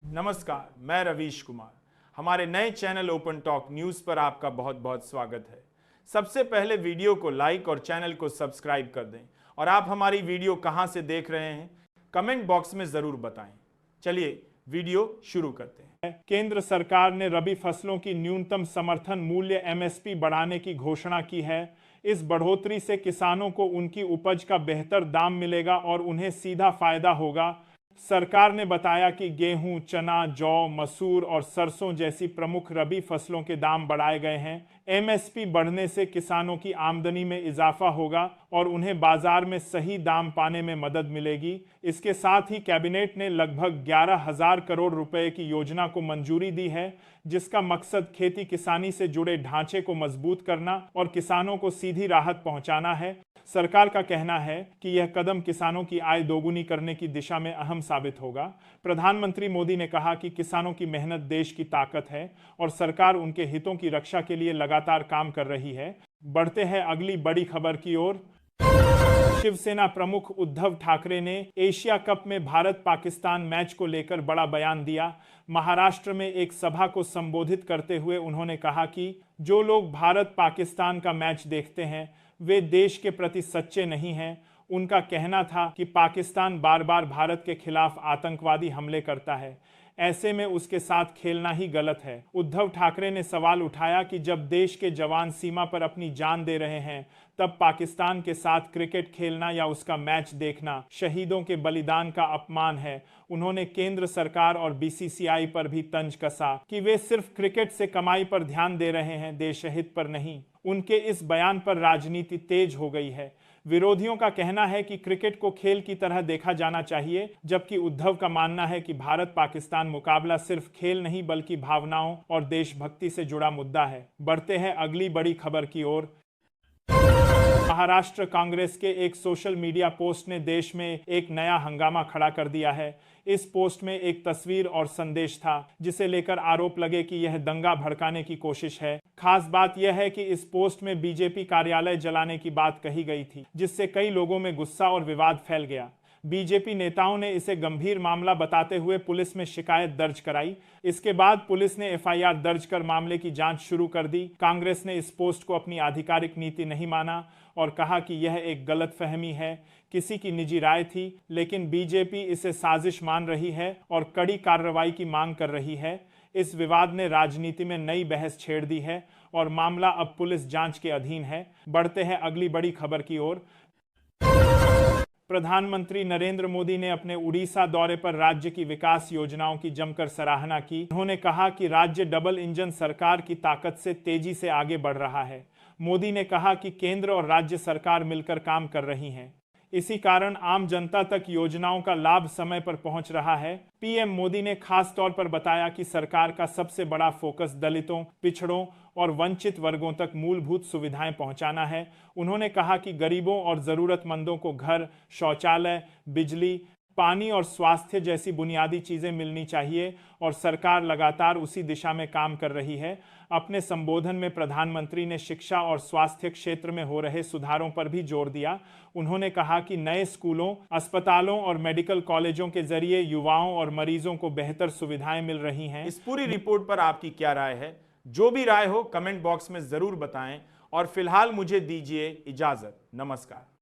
नमस्कार, मैं रवीश कुमार। हमारे नए चैनल ओपन टॉक न्यूज़ पर आपका बहुत बहुत स्वागत है। सबसे पहले वीडियो को लाइक और चैनल को सब्सक्राइब कर दें और आप हमारी वीडियो कहां से देख रहे हैं कमेंट बॉक्स में ज़रूर बताएं। चलिए वीडियो शुरू करते हैं। केंद्र सरकार ने रबी फसलों की न्यूनतम समर्थन मूल्य एमएसपी बढ़ाने की घोषणा की है। इस बढ़ोतरी से किसानों को उनकी उपज का बेहतर दाम मिलेगा और उन्हें सीधा फायदा होगा। सरकार ने बताया कि गेहूं, चना, जौ, मसूर और सरसों जैसी प्रमुख रबी फसलों के दाम बढ़ाए गए हैं। एमएसपी बढ़ने से किसानों की आमदनी में इजाफा होगा और उन्हें बाजार में सही दाम पाने में मदद मिलेगी। इसके साथ ही कैबिनेट ने लगभग 11,000 करोड़ रुपए की योजना को मंजूरी दी है, जिसका मकसद खेती किसानी से जुड़े ढांचे को मजबूत करना और किसानों को सीधी राहत पहुंचाना है। सरकार का कहना है कि यह कदम किसानों की आय दोगुनी करने की दिशा में अहम साबित होगा। प्रधानमंत्री मोदी ने कहा कि किसानों की मेहनत देश की ताकत है और सरकार उनके हितों की रक्षा के लिए लगातार काम कर रही है। बढ़ते हैं अगली बड़ी खबर की ओर। शिवसेना प्रमुख उद्धव ठाकरे ने एशिया कप में भारत पाकिस्तान मैच को लेकर बड़ा बयान दिया। महाराष्ट्र में एक सभा को संबोधित करते हुए उन्होंने कहा कि जो लोग भारत पाकिस्तान का मैच देखते हैं वे देश के प्रति सच्चे नहीं हैं। उनका कहना था कि पाकिस्तान बार बार भारत के खिलाफ आतंकवादी हमले करता है, ऐसे में उसके साथ खेलना ही गलत है। उद्धव ठाकरे ने सवाल उठाया कि जब देश के जवान सीमा पर अपनी जान दे रहे हैं तब पाकिस्तान के साथ क्रिकेट खेलना या उसका मैच देखना शहीदों के बलिदान का अपमान है। उन्होंने केंद्र सरकार और बीसीसीआई पर भी तंज कसा कि वे सिर्फ क्रिकेट से कमाई पर ध्यान दे रहे हैं, देशहित पर नहीं। उनके इस बयान पर राजनीति तेज हो गई है। विरोधियों का कहना है कि क्रिकेट को खेल की तरह देखा जाना चाहिए, जबकि उद्धव का मानना है कि भारत पाकिस्तान मुकाबला सिर्फ खेल नहीं बल्कि भावनाओं और देशभक्ति से जुड़ा मुद्दा है। बढ़ते हैं अगली बड़ी खबर की ओर। महाराष्ट्र कांग्रेस के एक सोशल मीडिया पोस्ट ने देश में एक नया हंगामा खड़ा कर दिया है। इस पोस्ट में एक तस्वीर और संदेश था, जिसे लेकर आरोप लगे कि यह दंगा भड़काने की कोशिश है। खास बात यह है कि इस पोस्ट में बीजेपी कार्यालय जलाने की बात कही गई थी, जिससे कई लोगों में गुस्सा और विवाद फैल गया। बीजेपी नेताओं ने इसे गंभीर मामला बताते हुए पुलिस में शिकायत दर्ज कराई। इसके बाद पुलिस ने एफआईआर दर्ज कर मामले की जांच शुरू कर दी। कांग्रेस ने इस पोस्ट को अपनी आधिकारिक नीति नहीं माना और कहा कि यह एक गलतफहमी है, किसी की निजी राय थी, लेकिन बीजेपी इसे साजिश मान रही है और कड़ी कार्रवाई की मांग कर रही है। इस विवाद ने राजनीति में नई बहस छेड़ दी है और मामला अब पुलिस जांच के अधीन है। बढ़ते हैं अगली बड़ी खबर की ओर। प्रधानमंत्री नरेंद्र मोदी ने अपने उड़ीसा दौरे पर राज्य की विकास योजनाओं की जमकर सराहना की। उन्होंने कहा कि राज्य डबल इंजन सरकार की ताकत से तेजी से आगे बढ़ रहा है। मोदी ने कहा कि केंद्र और राज्य सरकार मिलकर काम कर रही हैं। इसी कारण आम जनता तक योजनाओं का लाभ समय पर पहुंच रहा है। पीएम मोदी ने खास तौर पर बताया कि सरकार का सबसे बड़ा फोकस दलितों, पिछड़ों और वंचित वर्गों तक मूलभूत सुविधाएं पहुंचाना है। उन्होंने कहा कि गरीबों और जरूरतमंदों को घर, शौचालय, बिजली, पानी और स्वास्थ्य जैसी बुनियादी चीजें मिलनी चाहिए और सरकार लगातार उसी दिशा में काम कर रही है। अपने संबोधन में प्रधानमंत्री ने शिक्षा और स्वास्थ्य क्षेत्र में हो रहे सुधारों पर भी जोर दिया। उन्होंने कहा कि नए स्कूलों, अस्पतालों और मेडिकल कॉलेजों के जरिए युवाओं और मरीजों को बेहतर सुविधाएं मिल रही हैं। इस पूरी रिपोर्ट पर आपकी क्या राय है? जो भी राय हो कमेंट बॉक्स में जरूर बताएं और फिलहाल मुझे दीजिए इजाजत। नमस्कार।